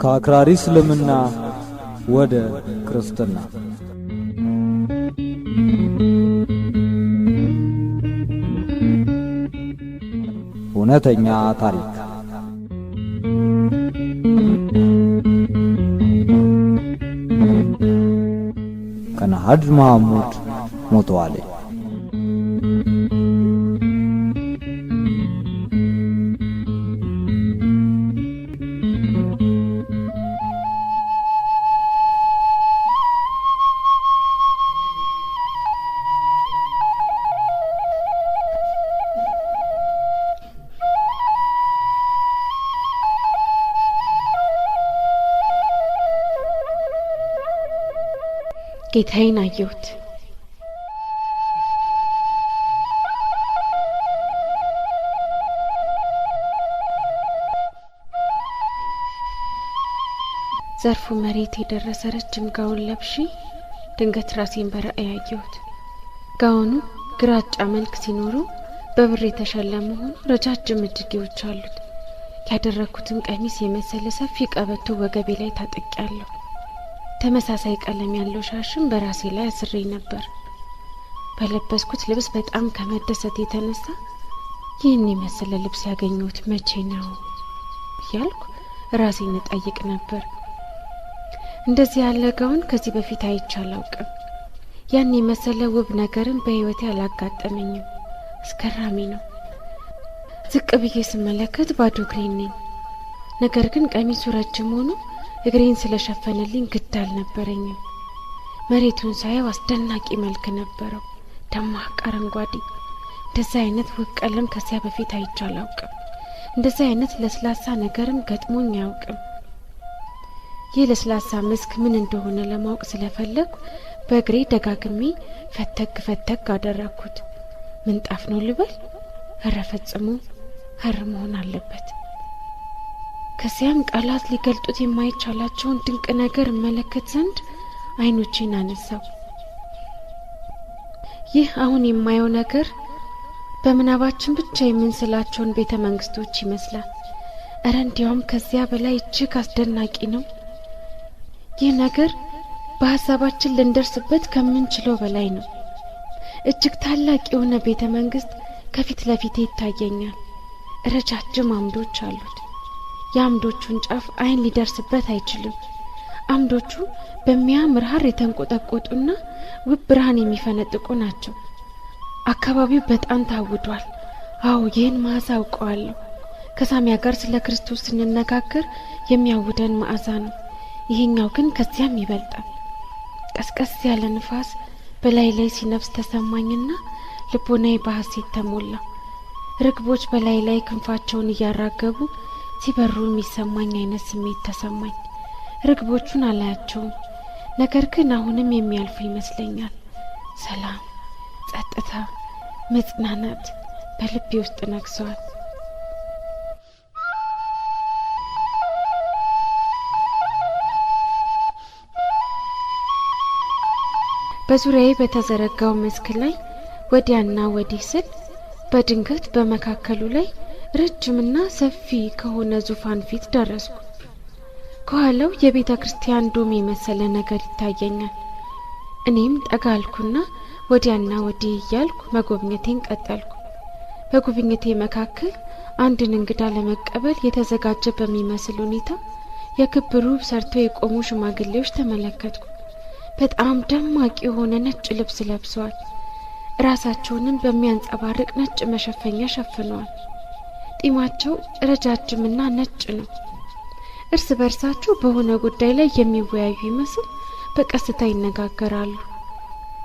ከአክራሪ እስልምና ወደ ክርስትና እውነተኛ ታሪክ ከነሐድ መሐሙድ ሞተዋል። ጌታዬን አየሁት። ዘርፉ መሬት የደረሰ ረጅም ጋውን ለብሼ ድንገት ራሴን በራእይ አየሁት። ጋውኑ ግራጫ መልክ ሲኖረው በብር የተሸለመ ሆኖ ረጃጅም እጅጌዎች አሉት። ያደረኩትን ቀሚስ የመሰለ ሰፊ ቀበቶ ወገቤ ላይ ታጥቄያለሁ። ተመሳሳይ ቀለም ያለው ሻሽም በራሴ ላይ አስሬ ነበር። በለበስኩት ልብስ በጣም ከመደሰት የተነሳ ይህን የመሰለ ልብስ ያገኘሁት መቼ ነው እያልኩ ራሴን እጠይቅ ነበር። እንደዚህ ያለ ጋውን ከዚህ በፊት አይቼ አላውቅም። ያን የመሰለ ውብ ነገርን በህይወቴ አላጋጠመኝም። አስገራሚ ነው። ዝቅ ብዬ ስመለከት ባዶ እግሬን ነኝ። ነገር ግን ቀሚሱ ረጅም ሆኖ እግሬን ስለሸፈነልኝ ግድ አልነበረኝም። መሬቱን ሳየው አስደናቂ መልክ ነበረው፣ ደማቅ አረንጓዴ። እንደዚህ አይነት ውብ ቀለም ከዚያ በፊት አይቼ አላውቅም። እንደዚህ አይነት ለስላሳ ነገርም ገጥሞኝ አያውቅም። ይህ ለስላሳ መስክ ምን እንደሆነ ለማወቅ ስለፈለኩ በእግሬ ደጋግሜ ፈተግ አደረኩት። ምንጣፍ ነው ልበል? ኧረ ፈጽሞ ሐር መሆን አለበት። ከዚያም ቃላት ሊገልጡት የማይቻላቸውን ድንቅ ነገር እመለከት ዘንድ አይኖቼን አነሳው። ይህ አሁን የማየው ነገር በምናባችን ብቻ የምንስላቸውን ቤተ መንግስቶች ይመስላል። እረ እንዲያውም ከዚያ በላይ እጅግ አስደናቂ ነው። ይህ ነገር በሀሳባችን ልንደርስበት ከምንችለው በላይ ነው። እጅግ ታላቅ የሆነ ቤተ መንግስት ከፊት ለፊቴ ይታየኛል። ረጃጅም አምዶች አሉት። የአምዶቹን ጫፍ አይን ሊደርስበት አይችልም። አምዶቹ በሚያምር ሐር የተንቆጠቆጡና ውብ ብርሃን የሚፈነጥቁ ናቸው። አካባቢው በጣም ታውዷል። አዎ ይህን መዓዛ አውቀዋለሁ። ከሳሚያ ጋር ስለ ክርስቶስ ስንነጋገር የሚያውደን መዓዛ ነው። ይሄኛው ግን ከዚያም ይበልጣል። ቀስቀስ ያለ ንፋስ በላይ ላይ ሲነፍስ ተሰማኝና ልቦናዬ በሐሴት ተሞላ። ርግቦች በላይ ላይ ክንፋቸውን እያራገቡ ሲበሩ የሚሰማኝ አይነት ስሜት ተሰማኝ። ርግቦቹን አላያቸውም፣ ነገር ግን አሁንም የሚያልፉ ይመስለኛል። ሰላም፣ ጸጥታ፣ መጽናናት በልቤ ውስጥ ነግሰዋል። በዙሪያዬ በተዘረጋው መስክ ላይ ወዲያና ወዲህ ስል በድንገት በመካከሉ ላይ ረጅምና ሰፊ ከሆነ ዙፋን ፊት ደረስኩ። ከኋላው የቤተ ክርስቲያን ዶም የመሰለ ነገር ይታየኛል። እኔም ጠጋልኩና ወዲያና ወዲህ እያልኩ መጎብኘቴን ቀጠልኩ። በጉብኝቴ መካከል አንድን እንግዳ ለመቀበል የተዘጋጀ በሚመስል ሁኔታ የክብ ሩብ ሰርተው የቆሙ ሽማግሌዎች ተመለከትኩ። በጣም ደማቅ የሆነ ነጭ ልብስ ለብሰዋል። ራሳቸውንም በሚያንጸባርቅ ነጭ መሸፈኛ ሸፍነዋል። ጢማቸው ረጃጅምና ነጭ ነው። እርስ በርሳቸው በሆነ ጉዳይ ላይ የሚወያዩ ይመስል በቀስታ ይነጋገራሉ።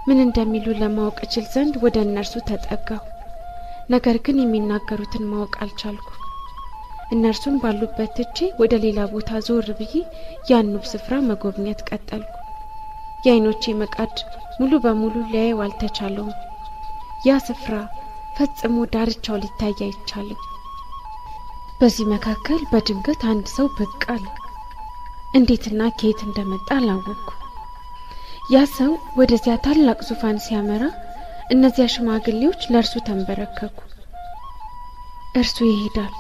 ምን እንደሚሉ ለማወቅ እችል ዘንድ ወደ እነርሱ ተጠጋሁ። ነገር ግን የሚናገሩትን ማወቅ አልቻልኩ። እነርሱን ባሉበት ትቼ ወደ ሌላ ቦታ ዞር ብዬ ያንኑ ስፍራ መጎብኘት ቀጠልኩ። የአይኖቼ መቃድ ሙሉ በሙሉ ሊያየው አልተቻለውም። ያ ስፍራ ፈጽሞ ዳርቻው ሊታይ አይቻልም። በዚህ መካከል በድንገት አንድ ሰው ብቅ አለ። እንዴትና ከየት እንደመጣ አላወቅኩ። ያ ሰው ወደዚያ ታላቅ ዙፋን ሲያመራ እነዚያ ሽማግሌዎች ለእርሱ ተንበረከኩ። እርሱ ይሄዳል፣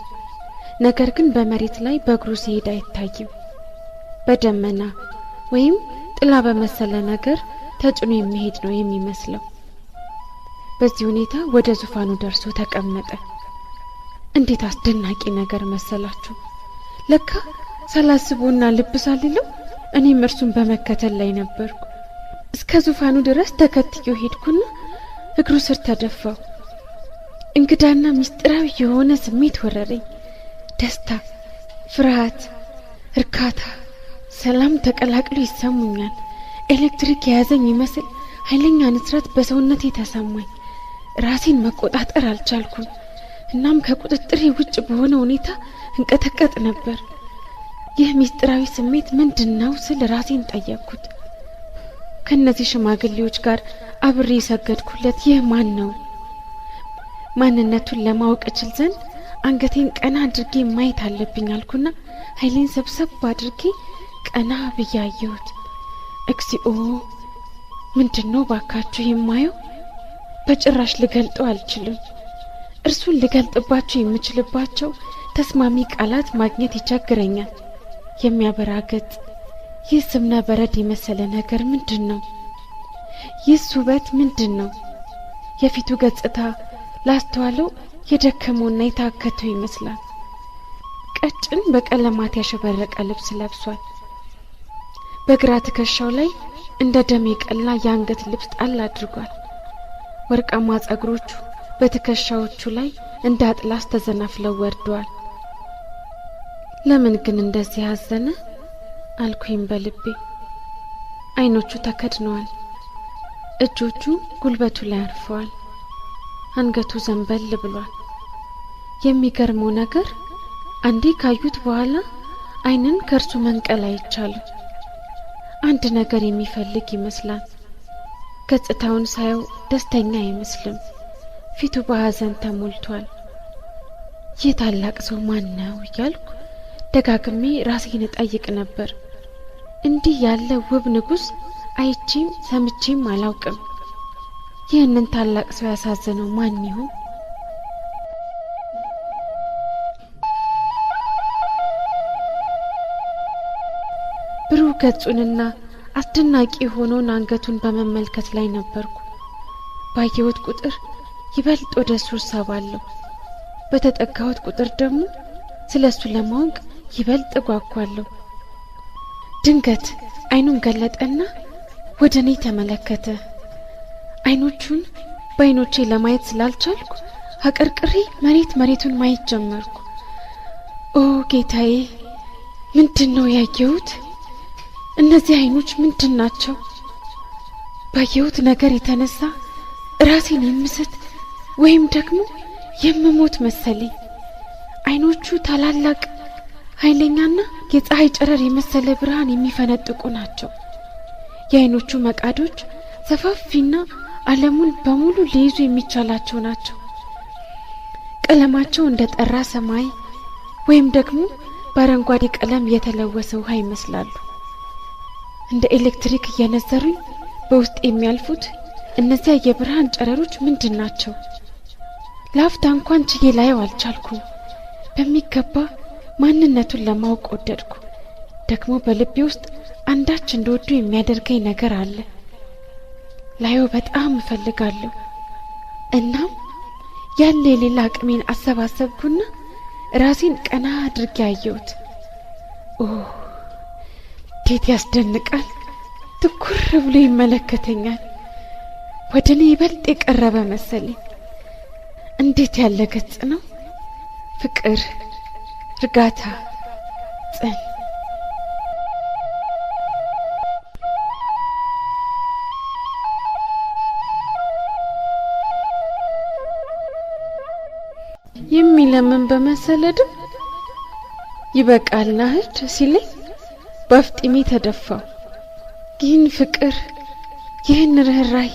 ነገር ግን በመሬት ላይ በእግሩ ሲሄድ አይታይም። በደመና ወይም ጥላ በመሰለ ነገር ተጭኖ የሚሄድ ነው የሚመስለው። በዚህ ሁኔታ ወደ ዙፋኑ ደርሶ ተቀመጠ። እንዴት አስደናቂ ነገር መሰላችሁ! ለካ ሳላስቦና ልብ ሳልለው እኔም እርሱን በመከተል ላይ ነበርኩ። እስከ ዙፋኑ ድረስ ተከትዬው ሄድኩና እግሩ ስር ተደፋው። እንግዳና ምስጢራዊ የሆነ ስሜት ወረረኝ። ደስታ፣ ፍርሃት፣ እርካታ፣ ሰላም ተቀላቅሎ ይሰሙኛል። ኤሌክትሪክ የያዘኝ ይመስል ኃይለኛ ንስረት በሰውነቴ ተሰማኝ። ራሴን መቆጣጠር አልቻልኩም። እናም ከቁጥጥሬ ውጭ በሆነ ሁኔታ እንቀጠቀጥ ነበር። ይህ ምስጢራዊ ስሜት ምንድነው ስል ራሴን ጠየቅኩት። ከነዚህ ሽማግሌዎች ጋር አብሬ የሰገድኩለት ይህ ማን ነው? ማንነቱን ለማወቅ እችል ዘንድ አንገቴን ቀና አድርጌ ማየት አለብኝ አልኩና ኃይሌን ሰብሰብ አድርጌ ቀና ብዬ አየሁት። እግዚኦ! ምንድነው ባካችሁ የማየው? በጭራሽ ልገልጠው አልችልም። እርሱን ልገልጥባቸው የምችልባቸው ተስማሚ ቃላት ማግኘት ይቸግረኛል። የሚያበራ ገጽ፣ ይህ ስምነ በረድ የመሰለ ነገር ምንድነው? ይህ ውበት ምንድነው? የፊቱ ገጽታ ላስተዋለው የደከመውና የታከተው ይመስላል። ቀጭን በቀለማት ያሸበረቀ ልብስ ለብሷል። በግራ ትከሻው ላይ እንደ ደም የቀላ የአንገት ልብስ ጣል አድርጓል። ወርቃማ ጸጉሮቹ በትከሻዎቹ ላይ እንደ አጥላስ ተዘናፍለው ወርደዋል። ለምን ግን እንደዚህ ያዘነ አልኩኝ በልቤ። አይኖቹ ተከድነዋል። እጆቹ ጉልበቱ ላይ አርፈዋል። አንገቱ ዘንበል ብሏል። የሚገርመው ነገር አንዴ ካዩት በኋላ አይንን ከርሱ መንቀል አይቻልም። አንድ ነገር የሚፈልግ ይመስላል። ገጽታውን ሳየው ደስተኛ አይመስልም። ፊቱ በሐዘን ተሞልቷል። ይህ ታላቅ ሰው ማን ነው እያልኩ ደጋግሜ ራሴን እጠይቅ ነበር። እንዲህ ያለ ውብ ንጉሥ አይቼም ሰምቼም አላውቅም። ይህንን ታላቅ ሰው ያሳዘነው ማን ይሆን? ብሩህ ገጹንና አስደናቂ የሆነውን አንገቱን በመመልከት ላይ ነበርኩ። ባየሁት ቁጥር ይበልጥ ወደ እሱ እሳባለሁ። በተጠጋሁት ቁጥር ደግሞ ስለ እሱ ለማወቅ ይበልጥ እጓጓለሁ። ድንገት አይኑን ገለጠና ወደ እኔ ተመለከተ። አይኖቹን በአይኖቼ ለማየት ስላልቻልኩ አቀርቅሬ መሬቱን ማየት ጀመርኩ። ኦ ጌታዬ! ምንድነው ያየሁት? እነዚህ አይኖች ምንድን ናቸው? ባየሁት ነገር የተነሳ ራሴን የምስት ወይም ደግሞ የምሞት መሰለኝ። አይኖቹ ታላላቅ ኃይለኛና የፀሐይ ጨረር የመሰለ ብርሃን የሚፈነጥቁ ናቸው። የአይኖቹ መቃዶች ሰፋፊና ዓለሙን በሙሉ ሊይዙ የሚቻላቸው ናቸው። ቀለማቸው እንደ ጠራ ሰማይ ወይም ደግሞ በአረንጓዴ ቀለም የተለወሰ ውሃ ይመስላሉ። እንደ ኤሌክትሪክ እየነዘሩኝ በውስጥ የሚያልፉት እነዚያ የብርሃን ጨረሮች ምንድን ናቸው? ለአፍታ እንኳን ችዬ ላየው አልቻልኩም። በሚገባ ማንነቱን ለማወቅ ወደድኩ። ደግሞ በልቤ ውስጥ አንዳች እንደወዱ የሚያደርገኝ ነገር አለ። ላየው በጣም እፈልጋለሁ። እናም ያለ የሌላ አቅሜን አሰባሰብኩና ራሴን ቀና አድርጌ አየሁት። ኦ እንዴት ያስደንቃል! ትኩር ብሎ ይመለከተኛል። ወደ እኔ ይበልጥ የቀረበ መሰለኝ። እንዴት ያለ ገጽ ነው! ፍቅር፣ እርጋታ፣ ጽን። የሚለምን በመሰለ ድም ይበቃል ናህድ ሲለኝ በአፍጢሜ ተደፋው። ይህን ፍቅር፣ ይህን ርህራሄ፣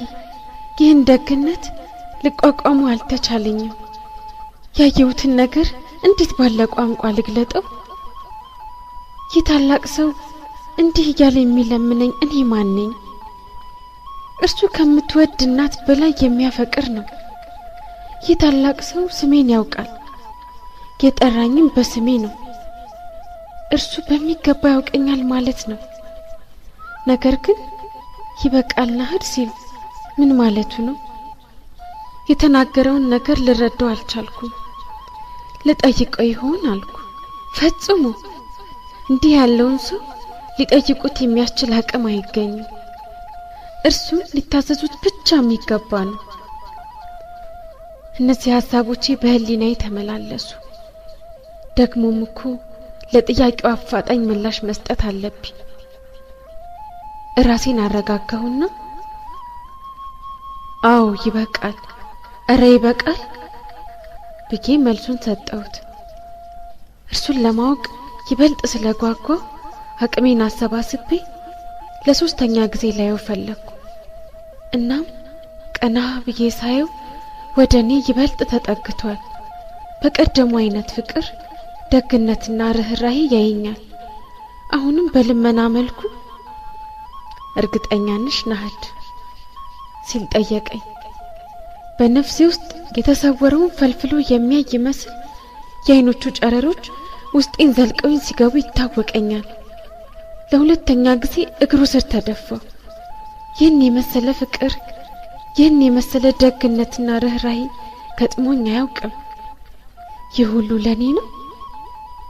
ይህን ደግነት ልቋቋሙ አልተቻለኝም። ያየሁትን ነገር እንዴት ባለ ቋንቋ ልግለጠው? ይህ ታላቅ ሰው እንዲህ እያለ የሚለምነኝ እኔ ማን ነኝ? እርሱ ከምትወድ እናት በላይ የሚያፈቅር ነው። ይህ ታላቅ ሰው ስሜን ያውቃል። የጠራኝም በስሜ ነው። እርሱ በሚገባ ያውቀኛል ማለት ነው። ነገር ግን ይበቃል ናህድ ሲል ምን ማለቱ ነው? የተናገረውን ነገር ልረዳው አልቻልኩም። ልጠይቀው ይሆን አልኩ። ፈጽሞ እንዲህ ያለውን ሰው ሊጠይቁት የሚያስችል አቅም አይገኝም። እርሱ ሊታዘዙት ብቻ የሚገባ ነው። እነዚህ ሐሳቦቼ በህሊናዬ ተመላለሱ። ደግሞም እኮ ለጥያቄው አፋጣኝ ምላሽ መስጠት አለብኝ። ራሴን አረጋጋሁና አዎ ይበቃል፣ እረ ይበቃል ብዬ መልሱን ሰጠሁት። እርሱን ለማወቅ ይበልጥ ስለጓጓው አቅሜን አሰባስቤ ለሶስተኛ ጊዜ ላየው ፈለግኩ። እናም ቀና ብዬ ሳየው ወደ እኔ ይበልጥ ተጠግቷል። በቀደሙ አይነት ፍቅር፣ ደግነትና ርህራሄ ያየኛል። አሁንም በልመና መልኩ እርግጠኛ ነሽ ናህድ ሲል ጠየቀኝ። በነፍሴ ውስጥ የተሰወረውን ፈልፍሎ የሚያይ ይመስል የአይኖቹ ጨረሮች ውስጤን ዘልቀውኝ ሲገቡ ይታወቀኛል። ለሁለተኛ ጊዜ እግሩ ስር ተደፋው። ይህን የመሰለ ፍቅር፣ ይህን የመሰለ ደግነትና ርህራሄ ገጥሞኝ አያውቅም። ይህ ሁሉ ለኔ ነው?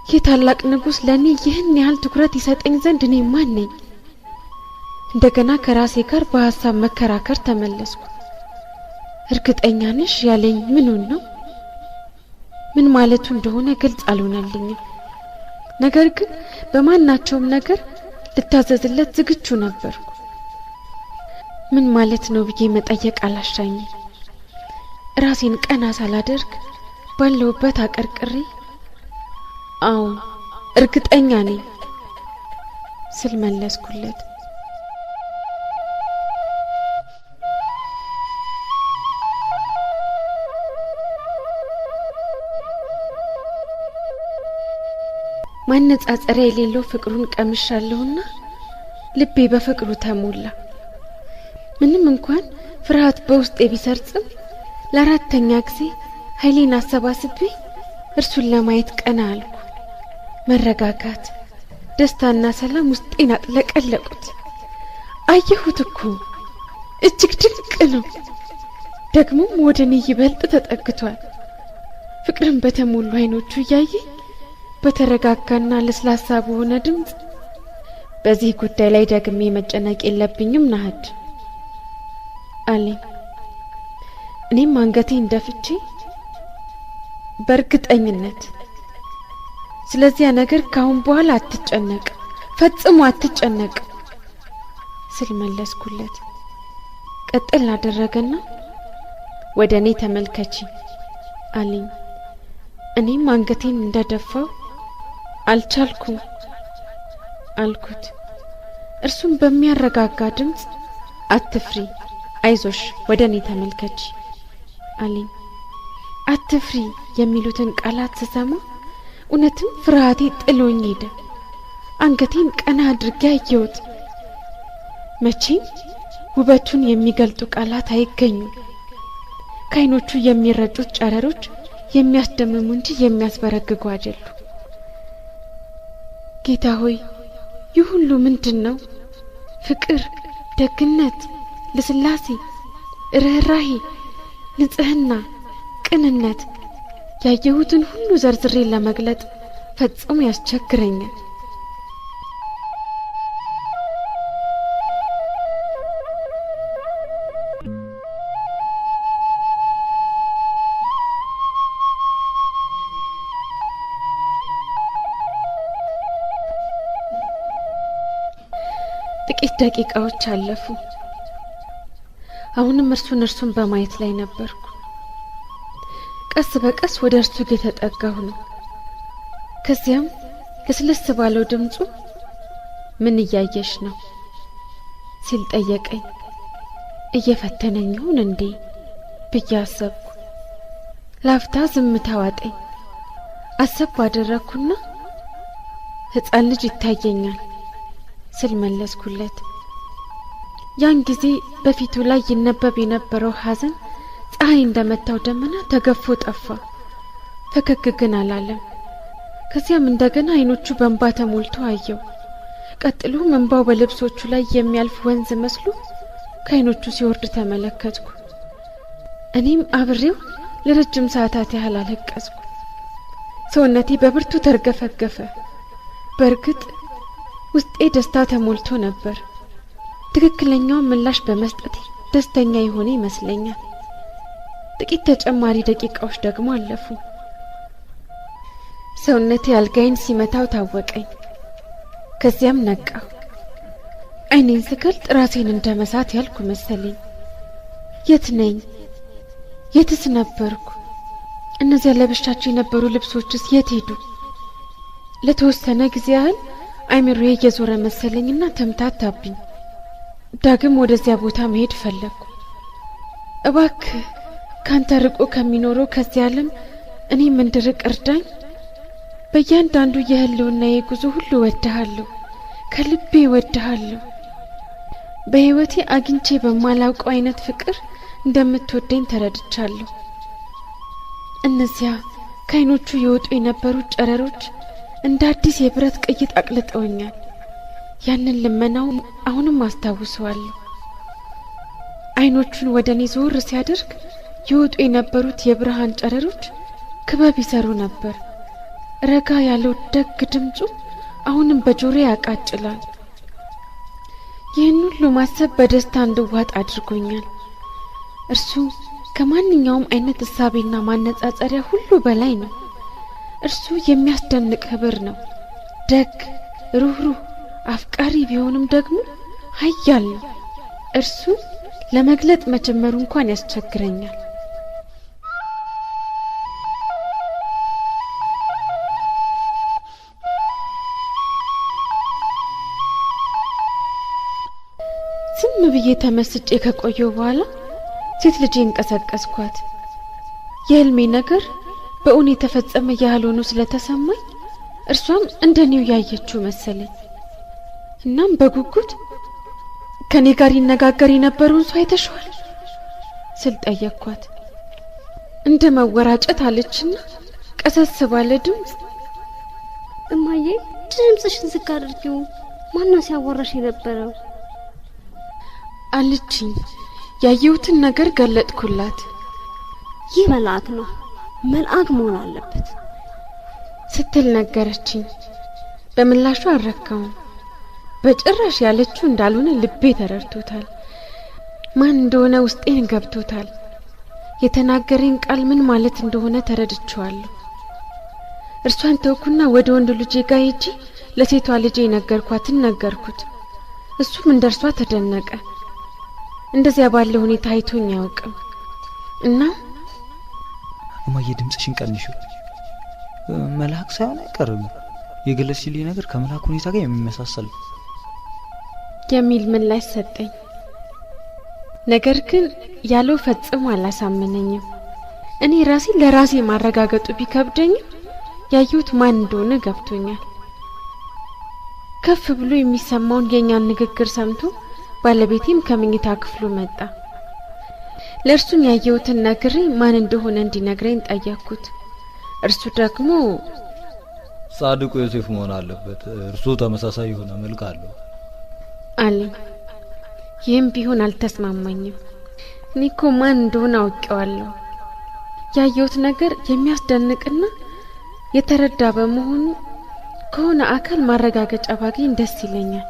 ይህ ታላቅ ንጉሥ ለኔ ይህን ያህል ትኩረት ይሰጠኝ ዘንድ እኔ ማን ነኝ? እንደገና ከራሴ ጋር በሐሳብ መከራከር ተመለስኩ። እርግጠኛ ነሽ ያለኝ ምኑን ነው? ምን ማለቱ እንደሆነ ግልጽ አልሆነልኝም። ነገር ግን በማናቸውም ነገር ልታዘዝለት ዝግጁ ነበርኩ። ምን ማለት ነው ብዬ መጠየቅ አላሻኝም። ራሴን ቀና ሳላደርግ ባለውበት አቀርቅሬ አዎ እርግጠኛ ነኝ ስል መለስኩለት። ማነጻጸሪያ የሌለው ፍቅሩን ቀምሻለሁና ልቤ በፍቅሩ ተሞላ። ምንም እንኳን ፍርሃት በውስጤ ቢሰርጽም ለአራተኛ ጊዜ ኃይሌን አሰባስቤ እርሱን ለማየት ቀና አልኩ። መረጋጋት፣ ደስታና ሰላም ውስጤን አጥለቀለቁት። አየሁት እኮ እጅግ ድንቅ ነው። ደግሞም ወደ እኔ ይበልጥ ተጠግቷል። ፍቅርን በተሞሉ አይኖቹ እያየ በተረጋጋና ለስላሳ በሆነ ድምፅ በዚህ ጉዳይ ላይ ደግሜ መጨነቅ የለብኝም ናህድ አለኝ። እኔም አንገቴን ደፍቼ በእርግጠኝነት ስለዚያ ነገር ካሁን በኋላ አትጨነቅ፣ ፈጽሞ አትጨነቅ ስል መለስኩለት። ቀጥል አደረገና ወደ እኔ ተመልከቺ አለኝ። እኔም አንገቴን እንደደፋው አልቻልኩም አልኩት። እርሱም በሚያረጋጋ ድምፅ አትፍሪ፣ አይዞሽ፣ ወደ እኔ ተመልከቺ አለኝ። አትፍሪ የሚሉትን ቃላት ስሰማ እውነትም ፍርሃቴ ጥሎኝ ሄደ። አንገቴን ቀና አድርጌ አየሁት። መቼም ውበቱን የሚገልጡ ቃላት አይገኙም። ከዓይኖቹ የሚረጩት ጨረሮች የሚያስደምሙ እንጂ የሚያስበረግጉ አይደሉ። ጌታ ሆይ ይህ ሁሉ ምንድን ነው? ፍቅር፣ ደግነት፣ ልስላሴ፣ ርህራሄ፣ ንጽህና፣ ቅንነት፣ ያየሁትን ሁሉ ዘርዝሬ ለመግለጥ ፈጽሞ ያስቸግረኛል። ጥቂት ደቂቃዎች አለፉ። አሁንም እርሱን በማየት ላይ ነበርኩ። ቀስ በቀስ ወደ እርሱ እየተጠጋሁ ነው። ከዚያም ለስለስ ባለው ድምፁ ምን እያየሽ ነው ሲል ጠየቀኝ። እየፈተነኝ ይሆን እንዴ ብዬ አሰብኩ። ላፍታ ዝምታ ዋጠኝ። አሰብ ባደረኩና ሕፃን ልጅ ይታየኛል ስል መለስኩለት። ያን ጊዜ በፊቱ ላይ ይነበብ የነበረው ሐዘን ፀሐይ እንደመታው ደመና ተገፎ ጠፋ። ፈገግ ግን አላለም። ከዚያም እንደገና አይኖቹ በእንባ ተሞልቶ አየው። ቀጥሎም እንባው በልብሶቹ ላይ የሚያልፍ ወንዝ መስሎ ከአይኖቹ ሲወርድ ተመለከትኩ። እኔም አብሬው ለረጅም ሰዓታት ያህል አለቀስኩ። ሰውነቴ በብርቱ ተርገፈገፈ። በእርግጥ ውስጤ ደስታ ተሞልቶ ነበር። ትክክለኛውን ምላሽ በመስጠቴ ደስተኛ የሆነ ይመስለኛል። ጥቂት ተጨማሪ ደቂቃዎች ደግሞ አለፉ። ሰውነቴ አልጋዬን ሲመታው ታወቀኝ። ከዚያም ነቃሁ። አይኔን ስገልጥ ራሴን እንደመሳት ያልኩ መሰለኝ። የት ነኝ? የትስ ነበርኩ? እነዚያ ለብሻቸው የነበሩ ልብሶችስ የት ሄዱ? ለተወሰነ ጊዜ ያህል አይምሮዬ እየዞረ መሰለኝና ተምታታብኝ። ዳግም ወደዚያ ቦታ መሄድ ፈለግኩ። እባክህ ካንተ ርቆ ከሚኖረው ከዚህ ዓለም እኔም እንድርቅ እርዳኝ። በእያንዳንዱ የህልውናዬ ጉዞ ሁሉ እወድሃለሁ፣ ከልቤ እወድሃለሁ። በህይወቴ አግኝቼ በማላውቀው አይነት ፍቅር እንደምትወደኝ ተረድቻለሁ። እነዚያ ከአይኖቹ የወጡ የነበሩት ጨረሮች እንደ አዲስ የብረት ቅይጥ አቅልጠውኛል። ያንን ልመናው አሁንም አስታውሰዋለሁ። አይኖቹን ወደ እኔ ዞር ሲያደርግ የወጡ የነበሩት የብርሃን ጨረሮች ክበብ ይሰሩ ነበር። ረጋ ያለው ደግ ድምፁ አሁንም በጆሮዬ ያቃጭላል። ይህን ሁሉ ማሰብ በደስታ እንድዋጥ አድርጎኛል። እርሱ ከማንኛውም አይነት እሳቤና ማነጻጸሪያ ሁሉ በላይ ነው። እርሱ የሚያስደንቅ ህብር ነው። ደግ፣ ሩህሩህ፣ አፍቃሪ ቢሆንም ደግሞ ኃያል ነው። እርሱ ለመግለጥ መጀመሩ እንኳን ያስቸግረኛል። ዝም ብዬ ተመስጬ ከቆየው በኋላ ሴት ልጄን ቀሰቀስኳት። የህልሜ ነገር በእውነት የተፈጸመ ያህል ሆኖ ስለተሰማኝ እርሷም እንደኔው ያየችው መሰለኝ። እናም በጉጉት ከኔ ጋር ይነጋገር የነበረውን ሰው አይተሽዋል ስል ጠየቅኳት። እንደ መወራጨት አለችና ቀሰስ ባለ ድምፅ እማዬ ድምፅሽን ዝቅ አድርጊው፣ ማነው ሲያወራሽ የነበረው አለችኝ። ያየሁትን ነገር ገለጥኩላት። ይህ መልአክ ነው፣ መልአክ መሆን አለበት ስትል ነገረችኝ። በምላሹ አልረካውም። በጭራሽ ያለችው እንዳልሆነ ልቤ ተረድቶታል። ማን እንደሆነ ውስጤን ገብቶታል። የተናገረኝ ቃል ምን ማለት እንደሆነ ተረድቼዋለሁ። እርሷን ተውኩና ወደ ወንድ ልጄ ጋር ሄጄ ለሴቷ ልጄ ነገርኳትን ነገርኩት። እሱም እንደርሷ ተደነቀ። እንደዚያ ባለ ሁኔታ አይቶኝ አያውቅም። እና እማዬ ድምፅሽን ቀንሺው፣ መልአክ ሳይሆን አይቀርም። የገለጽሽልኝ ነገር ከመልአክ ሁኔታ ጋር የሚመሳሰል የሚል ምላሽ ሰጠኝ። ነገር ግን ያለው ፈጽሞ አላሳመነኝም። እኔ ራሴ ለራሴ ማረጋገጡ ቢከብደኝም ያየሁት ማን እንደሆነ ገብቶኛል። ከፍ ብሎ የሚሰማውን የኛን ንግግር ሰምቶ ባለቤቴም ከመኝታ ክፍሉ መጣ። ለእርሱም ያየሁትን ነግሬ ማን እንደሆነ እንዲነግረኝ ጠየቅኩት። እርሱ ደግሞ ጻድቁ ዮሴፍ መሆን አለበት፣ እርሱ ተመሳሳይ የሆነ መልክ አለው አለኝ። ይህም ቢሆን አልተስማማኝም። እኔ እኮ ማን እንደሆነ አውቄዋለሁ። ያየሁት ነገር የሚያስደንቅና የተረዳ በመሆኑ ከሆነ አካል ማረጋገጫ ባገኝ ደስ ይለኛል።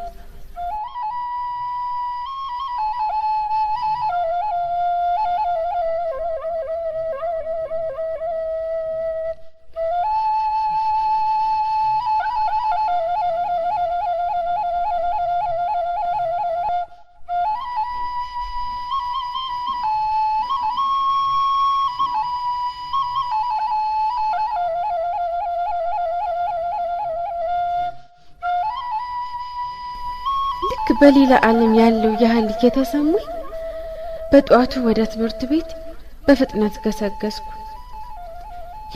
በሌላ ዓለም ያለው ያህል እየተሰማኝ በጧቱ ወደ ትምህርት ቤት በፍጥነት ገሰገስኩ።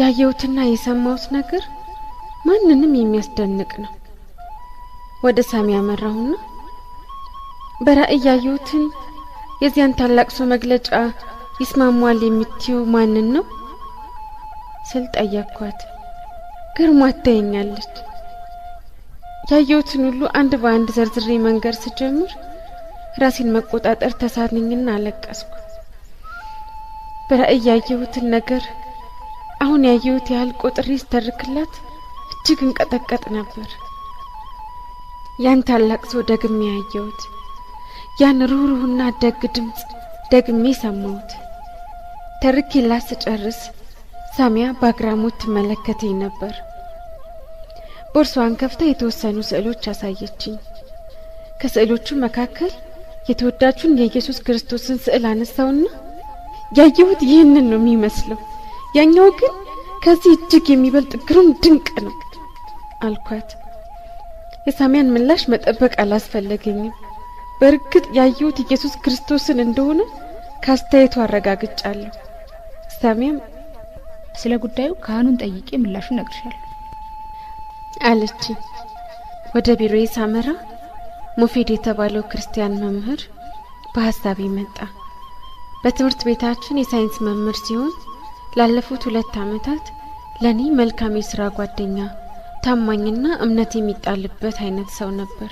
ያየሁትና የሰማሁት ነገር ማንንም የሚያስደንቅ ነው። ወደ ሳሚ ያመራሁና በራእይ ያየሁትን የዚያን ታላቅ ሰው መግለጫ ይስማማል የምትዩ ማንን ነው ስል ጠየቅኳት። ገርሟት ታየኛለች። ያየሁትን ሁሉ አንድ በአንድ ዘርዝሬ መንገር ስጀምር ራሴን መቆጣጠር ተሳነኝና አለቀስኩ። በራእይ ያየሁትን ነገር አሁን ያየሁት ያህል ቆጥሬ ስተርክላት እጅግ እንቀጠቀጥ ነበር። ያን ታላቅ ሰው ደግሜ ያየሁት፣ ያን ሩህሩህና ደግ ድምጽ ደግሜ ሰማሁት። ተርኬላት ስጨርስ ሳሚያ በአግራሞት ትመለከተኝ ነበር። ቦርሷን ከፍታ የተወሰኑ ስዕሎች አሳየችኝ። ከስዕሎቹ መካከል የተወዳጁን የኢየሱስ ክርስቶስን ስዕል አነሳውና ያየሁት ይህንን ነው የሚመስለው፣ ያኛው ግን ከዚህ እጅግ የሚበልጥ ግሩም ድንቅ ነው አልኳት። የሳሚያን ምላሽ መጠበቅ አላስፈለገኝም። በእርግጥ ያየሁት ኢየሱስ ክርስቶስን እንደሆነ ካስተያየቱ አረጋግጫለሁ። ሳሚያም ስለ ጉዳዩ ካህኑን ጠይቄ ምላሹን ነግርሻለሁ አለች። ወደ ቢሮዬ ሳመራ ሙፊድ የተባለው ክርስቲያን መምህር በሐሳቤ መጣ። በትምህርት ቤታችን የሳይንስ መምህር ሲሆን ላለፉት 2 ዓመታት ለኔ መልካም የሥራ ጓደኛ፣ ታማኝና እምነት የሚጣልበት አይነት ሰው ነበር።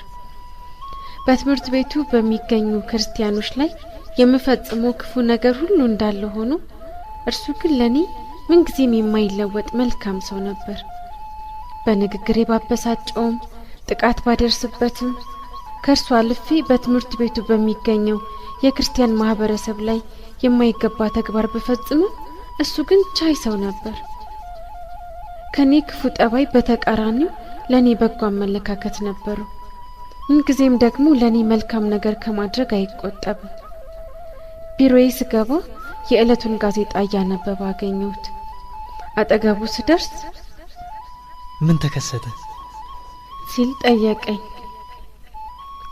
በትምህርት ቤቱ በሚገኙ ክርስቲያኖች ላይ የምፈጽመው ክፉ ነገር ሁሉ እንዳለ ሆኖ እርሱ ግን ለኔ ምን ጊዜም የማይለወጥ መልካም ሰው ነበር። በንግግሬ ባበሳጨውም ጥቃት ባደርስበትም ከርሱ አልፌ በትምህርት ቤቱ በሚገኘው የክርስቲያን ማህበረሰብ ላይ የማይገባ ተግባር በፈጽሙ እሱ ግን ቻይ ሰው ነበር። ከኔ ክፉ ጠባይ በተቃራኒው ለኔ በጎ አመለካከት ነበረው። ምን ጊዜም ደግሞ ለኔ መልካም ነገር ከማድረግ አይቆጠብም። ቢሮዬ ስገባ የዕለቱን ጋዜጣ እያነበበ አገኘሁት። አጠገቡ ስደርስ ምን ተከሰተ ሲል ጠየቀኝ።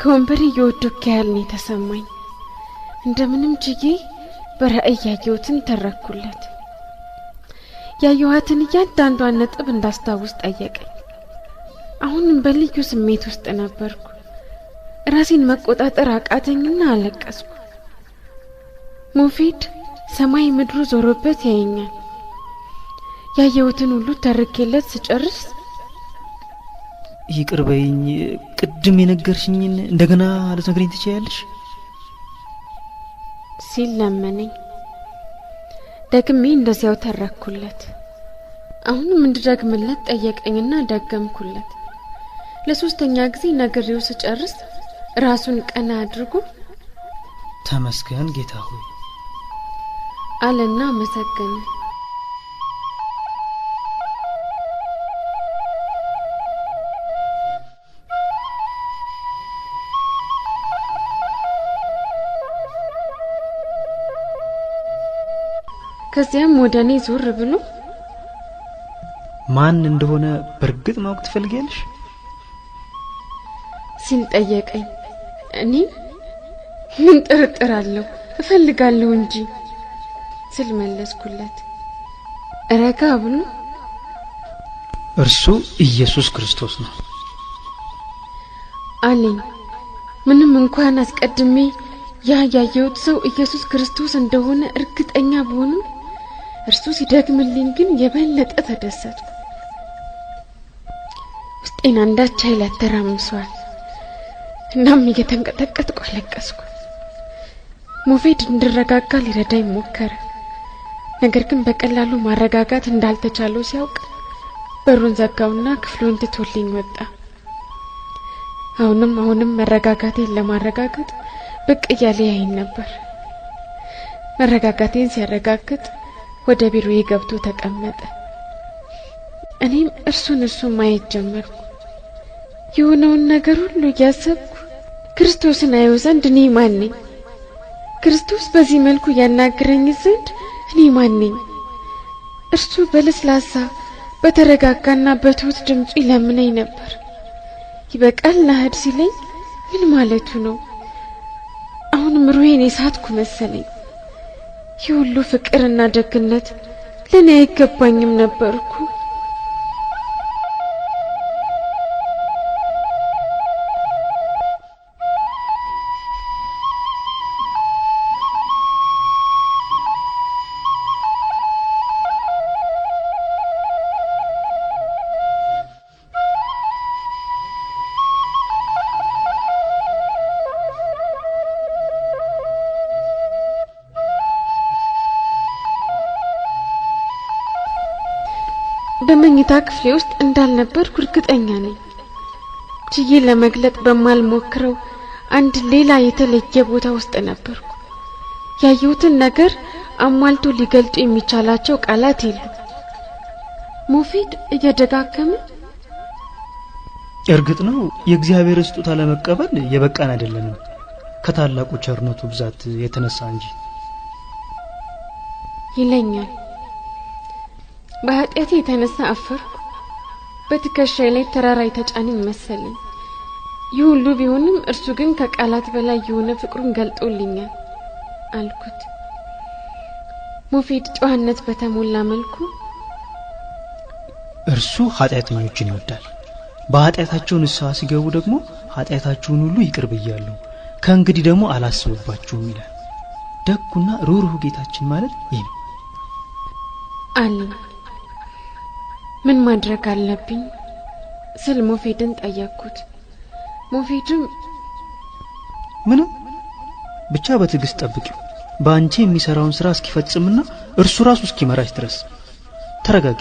ከወንበሬ የወደኩ ያህል ነው የተሰማኝ። እንደምንም ችዬ በራእይ ያየሁትን ተረኩለት። ያየኋትን እያንዳንዷን ነጥብ እንዳስታውስ ጠየቀኝ። አሁንም በልዩ ስሜት ውስጥ ነበርኩ። ራሴን መቆጣጠር አቃተኝና አለቀስኩ። ሙፊድ ሰማይ ምድሩ ዞሮበት ያየኛል። ያየሁትን ሁሉ ተርኬለት ስጨርስ ይቅር በይኝ፣ ቅድም የነገርሽኝን እንደገና ልትነግሪኝ ትችያለሽ ሲል ለመነኝ። ደግሜ እንደዚያው ተረኩለት። አሁንም እንድደግምለት ጠየቀኝና ደገምኩለት። ለሶስተኛ ጊዜ ነግሬው ስጨርስ ራሱን ቀና አድርጎ ተመስገን ጌታ ሆይ አለና መሰገነ። ከዚያም ወደኔ ዞር ብሎ ማን እንደሆነ በርግጥ ማወቅ ትፈልጊያለሽ ሲል ጠየቀኝ። እኔ ምን ጥርጥር አለው እፈልጋለሁ እንጂ ስል መለስኩለት። ረጋ ብሎ እርሱ ኢየሱስ ክርስቶስ ነው አለኝ። ምንም እንኳን አስቀድሜ ያየሁት ሰው ኢየሱስ ክርስቶስ እንደሆነ እርግጠኛ ብሆንም እርሱ ሲደግምልኝ ግን የበለጠ ተደሰትኩ። ውስጤን አንዳች ኃይል ተራምሷል። እናም እየተንቀጠቀጥኩ አለቀስኩ። ሙፊድ እንድረጋጋ ሊረዳኝ ሞከረ። ነገር ግን በቀላሉ ማረጋጋት እንዳልተቻለው ሲያውቅ በሩን ዘጋውና ክፍሉን ትቶልኝ ወጣ። አሁንም መረጋጋቴን ለማረጋገጥ ብቅ እያለ ያይኝ ነበር። መረጋጋቴን ሲያረጋግጥ ወደ ቢሮዬ ገብቶ ተቀመጠ። እኔም እርሱን ማየት ጀመርኩ። የሆነውን ነገር ሁሉ እያሰብኩ ክርስቶስን አየው ዘንድ እኔ ማን ነኝ? ክርስቶስ በዚህ መልኩ ያናግረኝ ዘንድ እኔ ማን ነኝ? እርሱ በለስላሳ በተረጋጋና በትሁት ድምፁ ይለምነኝ ነበር። ይበቃል ናህድ ሲለኝ ምን ማለቱ ነው? አሁንም ሩሄን የሳትኩ መሰለኝ። ይህ ሁሉ ፍቅርና ደግነት ለኔ አይገባኝም ነበርኩ። በመኝታ ክፍሌ ውስጥ እንዳልነበርኩ እርግጠኛ ነኝ። ችዬ ለመግለጥ በማልሞክረው አንድ ሌላ የተለየ ቦታ ውስጥ ነበርኩ። ያየሁትን ነገር አሟልቶ ሊገልጡ የሚቻላቸው ቃላት የሉም። ሞፊድ እየደጋገመ እርግጥ ነው የእግዚአብሔር ስጦታ ለመቀበል የበቃን አይደለንም ከታላቁ ቸርነቱ ብዛት የተነሳ እንጂ ይለኛል። በኃጢአቴ የተነሳ አፈርኩ። በትከሻዬ ላይ ተራራ የተጫነኝ መሰለኝ። ይህ ሁሉ ቢሆንም እርሱ ግን ከቃላት በላይ የሆነ ፍቅሩን ገልጦልኛል አልኩት። ሞፊድ ጨዋነት በተሞላ መልኩ እርሱ ኃጢአተኞችን ይወዳል፣ በኃጢአታቸው ንስሐ ሲገቡ ደግሞ ኃጢአታቸውን ሁሉ ይቅር ብያለሁ፣ ከእንግዲህ ደግሞ አላስብባችሁም ይላል። ደጉና ሩህሩህ ጌታችን ማለት ይህ ነው አለኝ። ምን ማድረግ አለብኝ ስል ሞፊድን ጠየቅኩት። ሞፊድም ምንም ብቻ በትዕግስት ጠብቂው፣ በአንቺ የሚሰራውን ስራ እስኪፈጽምና እርሱ ራሱ እስኪመራሽ ድረስ ተረጋጊ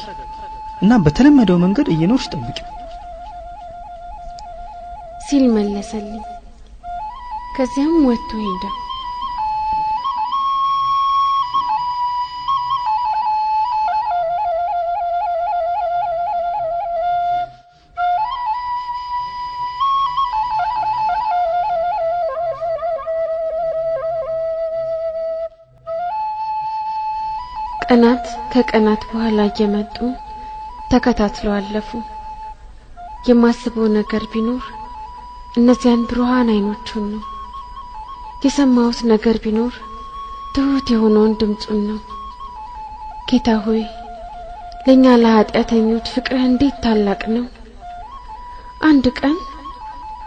እና በተለመደው መንገድ እየኖርሽ ጠብቂው ሲል መለሰልኝ። ከዚያም ወጥቶ ሄደ። ቀናት ከቀናት በኋላ እየመጡ ተከታትለው አለፉ። የማስበው ነገር ቢኖር እነዚያን ብሩሃን አይኖቹን ነው። የሰማሁት ነገር ቢኖር ትሁት የሆነውን ድምጹን ነው። ጌታ ሆይ ለኛ ለኃጢአተኞች ፍቅርህ እንዴት ታላቅ ነው። አንድ ቀን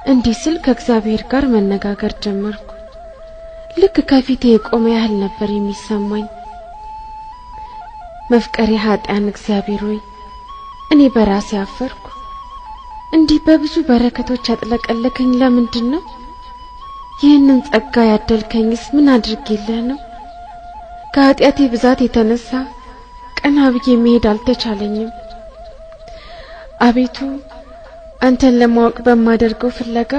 እንዲህ ስል ከእግዚአብሔር ጋር መነጋገር ጀመርኩ። ልክ ከፊቴ የቆመ ያህል ነበር የሚሰማኝ። መፍቀሪ ኃጢያን እግዚአብሔር ሆይ እኔ በራሴ አፈርኩ። እንዲህ በብዙ በረከቶች ያጥለቀለከኝ ለምንድን ነው? ይህንን ጸጋ ያደልከኝስ ምን አድርጌልህ ነው? ከኃጢአቴ ብዛት የተነሳ ቀና ብዬ መሄድ አልተቻለኝም። አቤቱ አንተን ለማወቅ በማደርገው ፍለጋ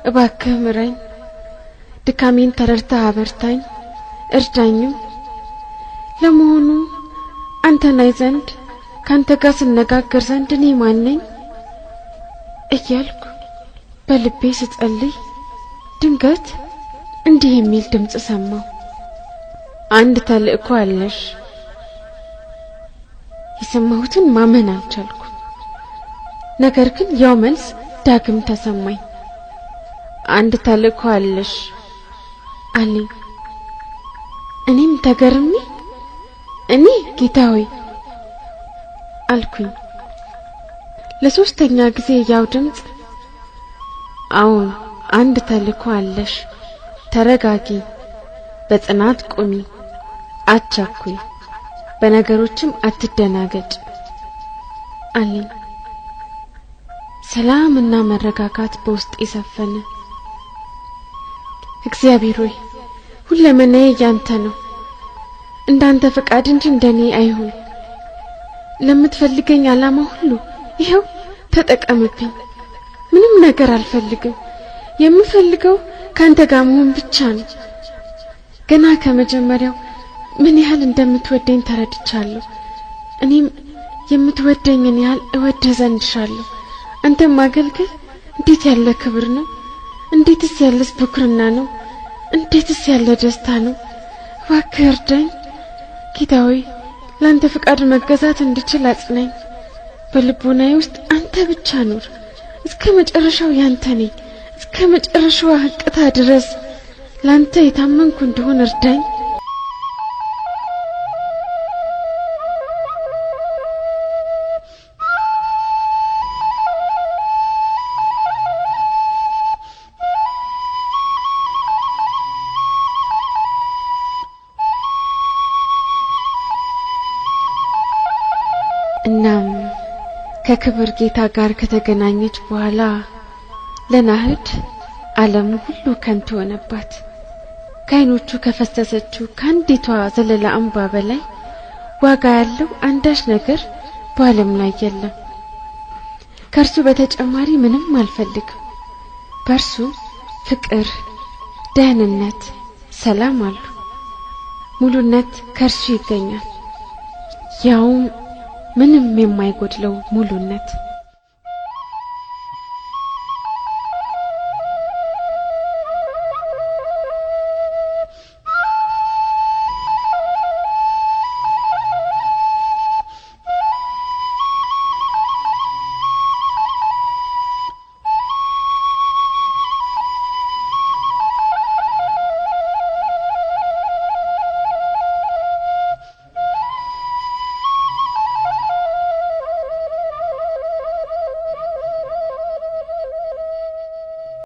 እባክህ ምራኝ። ድካሜን ተረድተህ አበርታኝ፣ እርዳኝም። ለመሆኑ አንተን አይ ዘንድ ካንተ ጋር ስነጋገር ዘንድ እኔ ማን ነኝ እያልኩ በልቤ ስጸልይ ድንገት እንዲህ የሚል ድምጽ ሰማሁ። አንድ ተልእኮ አለሽ። የሰማሁትን ማመን አልቻልኩ። ነገር ግን ያው መልስ ዳግም ተሰማኝ። አንድ ተልእኮ አለሽ አለኝ። እኔም ተገርሜ እኔ ጌታ ሆይ አልኩኝ። ለሶስተኛ ጊዜ ያው ድምጽ አዎን አንድ ተልእኮ አለሽ፣ ተረጋጊ፣ በጽናት ቁሚ፣ አትቸኩይ፣ በነገሮችም አትደናገጭ አለኝ። ሰላምና መረጋጋት በውስጤ ሰፈነ። እግዚአብሔር ሆይ ሁለመናዬ ያንተ ነው፣ እንዳንተ ፈቃድ እንጂ እንደኔ አይሁን። ለምትፈልገኝ ዓላማ ሁሉ ይሄው ተጠቀምብኝ። ምንም ነገር አልፈልግም። የምፈልገው ካንተ ጋር መሆን ብቻ ነው። ገና ከመጀመሪያው ምን ያህል እንደምትወደኝ ተረድቻለሁ። እኔም የምትወደኝን ያህል እወድህ ዘንድ ሻለሁ። አንተም ማገልገል እንዴት ያለ ክብር ነው! እንዴትስ ያለስ ብኩርና ነው! እንዴትስ ያለ ደስታ ነው! እባክህ እርዳኝ ጌታ ሆይ፣ ላንተ ፍቃድ መገዛት እንድችል አጽናኝ። በልቦናዬ ውስጥ አንተ ብቻ ኑር። እስከ መጨረሻው ያንተ ነኝ። እስከ መጨረሻው ህቅታ ድረስ ላንተ የታመንኩ እንደሆነ እርዳኝ። እናም ከክብር ጌታ ጋር ከተገናኘች በኋላ ለናህድ ዓለም ሁሉ ከንቱ ሆነባት። ከዓይኖቹ ከፈሰሰችው ከአንዲቷ ዘለላ እንባ በላይ ዋጋ ያለው አንዳች ነገር በዓለም ላይ የለም። ከእርሱ በተጨማሪ ምንም አልፈልግም። በእርሱ ፍቅር፣ ደህንነት፣ ሰላም አሉ። ሙሉነት ከእርሱ ይገኛል፣ ያውም ምንም የማይጎድለው ሙሉነት።